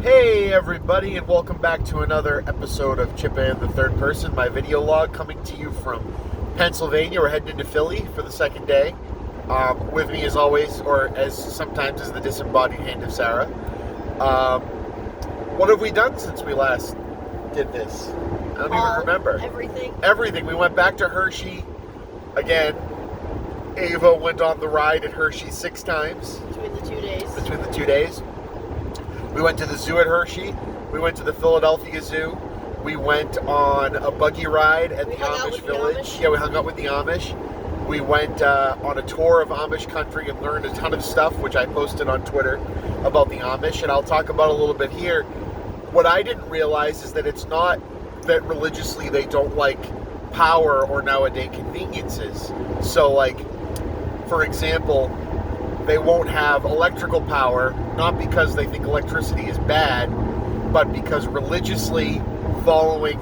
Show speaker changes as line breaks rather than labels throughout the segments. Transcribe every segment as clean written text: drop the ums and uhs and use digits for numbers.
Hey everybody, and welcome back to another episode of Chippa in the Third Person, my video log coming to you from Pennsylvania. We're heading into Philly for the second day. With me as always, or as sometimes, is the disembodied hand of Sarah. What have we done since we last did this? I don't even remember. Everything. We went back to Hershey again. Ava went on the ride at Hershey 6 times.
Between the 2 days.
We went to the zoo at Hershey. We went to the Philadelphia Zoo. We went on a buggy ride at the Amish village. Yeah, we hung out with the Amish. We went on a tour of Amish country and learned a ton of stuff, which I posted on Twitter about the Amish, and I'll talk about a little bit here. What I didn't realize is that it's not that religiously they don't like power or nowadays conveniences. So, like, for example, they won't have electrical power, not because they think electricity is bad, but because religiously, following,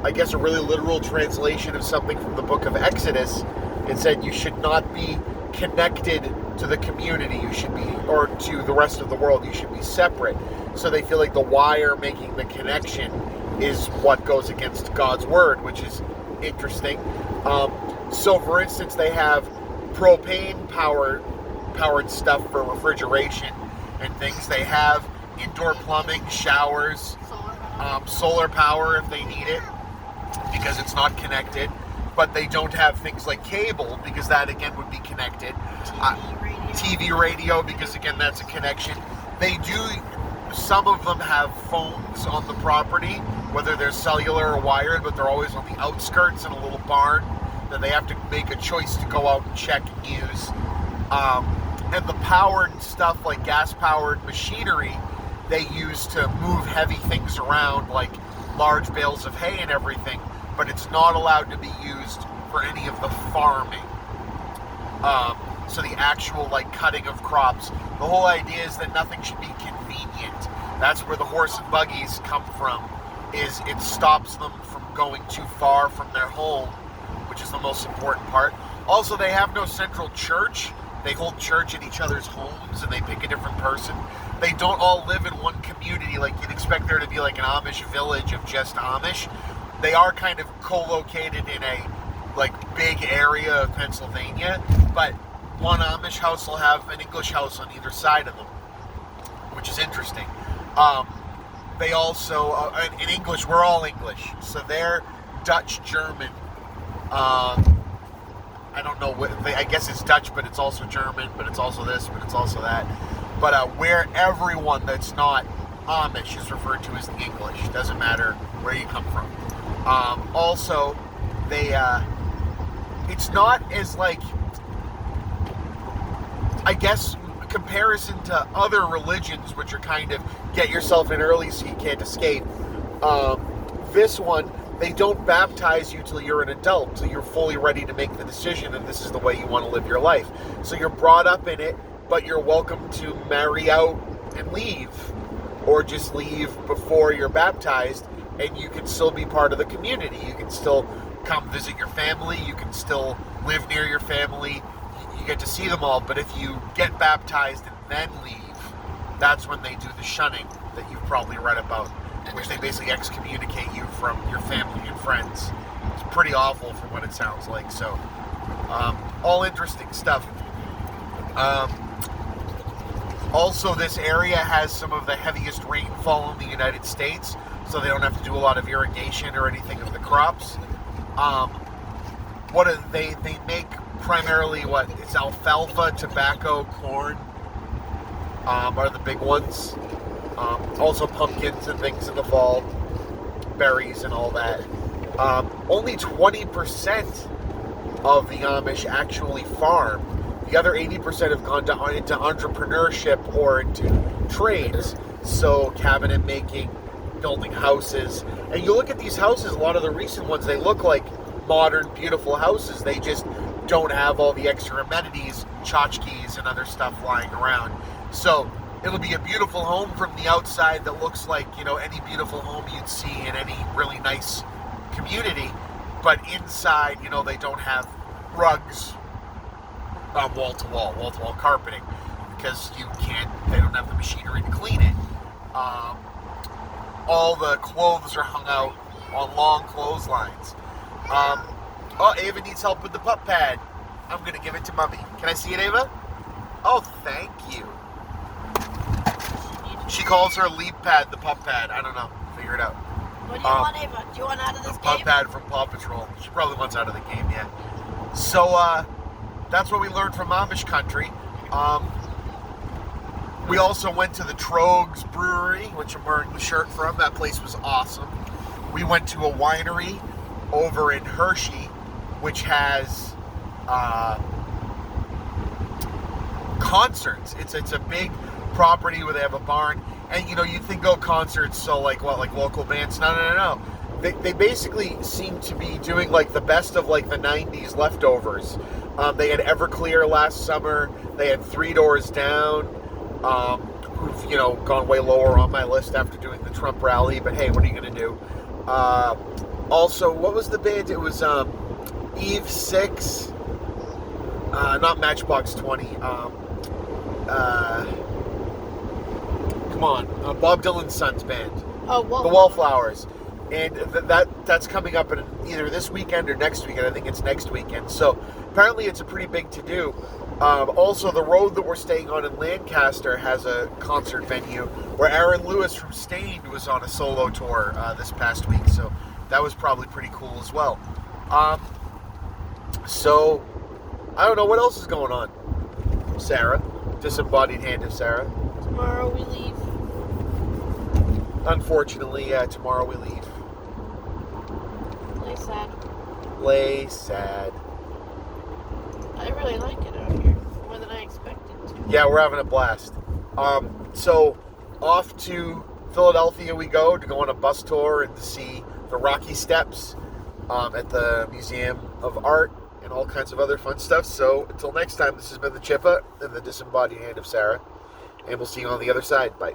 I guess, a really literal translation of something from the book of Exodus, it said you should not be connected to the community, you should be, or to the rest of the world, you should be separate. So they feel like the wire making the connection is what goes against God's word, which is interesting. So for instance, they have propane powered stuff for refrigeration and things. They have indoor plumbing, showers, solar power if they need it, because it's not connected. But they don't have things like cable, because that again would be connected. TV, radio, because again that's a connection. They do, some of them have phones on the property, whether they're cellular or wired, but they're always on the outskirts in a little barn that they have to make a choice to go out and check and use. And the powered stuff, like gas-powered machinery, they use to move heavy things around, like large bales of hay and everything, but it's not allowed to be used for any of the farming. So the actual, like, cutting of crops. The whole idea is that nothing should be convenient. That's where the horse and buggies come from, is it stops them from going too far from their home, which is the most important part. Also, they have no central church. They hold church at each other's homes, and they pick a different person. They don't all live in one community like you'd expect there to be, like an Amish village of just Amish. They are kind of co-located in a, like, big area of Pennsylvania, but one Amish house will have an English house on either side of them, which is interesting. They also, in English, we're all English, so they're Dutch, German, I don't know what, I guess it's Dutch, but it's also German, but it's also this, but it's also that. But where everyone that's not Amish is referred to as the English. Doesn't matter where you come from. Also, they, it's not as, like, I guess, comparison to other religions, which are kind of get yourself in early so you can't escape. This one, they don't baptize you till you're an adult, till you're fully ready to make the decision and this is the way you want to live your life. So you're brought up in it, but you're welcome to marry out and leave, or just leave before you're baptized, and you can still be part of the community. You can still come visit your family, you can still live near your family, you get to see them all. But if you get baptized and then leave, that's when they do the shunning that you've probably read about, which they basically excommunicate you from your family and friends. It's pretty awful from what it sounds like. So, all interesting stuff. Also, this area has some of the heaviest rainfall in the United States, so they don't have to do a lot of irrigation or anything of the crops. They make primarily it's alfalfa, tobacco, corn, are the big ones. Also pumpkins and things in the fall, berries and all that. Only 20% of the Amish actually farm. The other 80% have gone into entrepreneurship or into trades. So cabinet making, building houses. And you look at these houses, a lot of the recent ones, they look like modern, beautiful houses. They just don't have all the extra amenities, tchotchkes and other stuff lying around. So it'll be a beautiful home from the outside that looks like, any beautiful home you'd see in any really nice community. But inside, they don't have rugs, wall-to-wall carpeting, because they don't have the machinery to clean it. all the clothes are hung out on long clotheslines. Ava needs help with the pup pad. I'm going to give it to Mummy. Can I see it, Ava? Oh, thank you. She calls her leap pad the pup pad. I don't know. Figure it out.
What do you want, Ava? Do you want out of this game?
Pup pad from Paw Patrol. She probably wants out of the game, yeah. So, that's what we learned from Amish country. We also went to the Trogs Brewery, which I'm wearing the shirt from. That place was awesome. We went to a winery over in Hershey, which has concerts. It's a big property where they have a barn, and you think concerts, so like local bands. No. They basically seem to be doing like the best of like the 90s leftovers. They had Everclear last summer. They had Three Doors Down, who've gone way lower on my list after doing the Trump rally. But hey, what are you gonna do? Also, what was the band? It was Eve 6, not Matchbox 20. Come on, Bob Dylan's son's band.
Oh,
the Wallflowers. And that's coming up in either this weekend or next weekend. I think it's next weekend. So apparently it's a pretty big to-do. Also, the road that we're staying on in Lancaster has a concert venue where Aaron Lewis from Stained was on a solo tour this past week. So that was probably pretty cool as well. So I don't know what else is going on. Sarah, disembodied hand of Sarah.
Tomorrow we leave.
Unfortunately, tomorrow we leave.
Lay sad.
Lay sad.
I really like it out here. More than I expected to.
Yeah, we're having a blast. So, off to Philadelphia we go to go on a bus tour and to see the Rocky Steps at the Museum of Art and all kinds of other fun stuff. So, until next time, this has been the Chippa and the disembodied hand of Sarah. And we'll see you on the other side. Bye.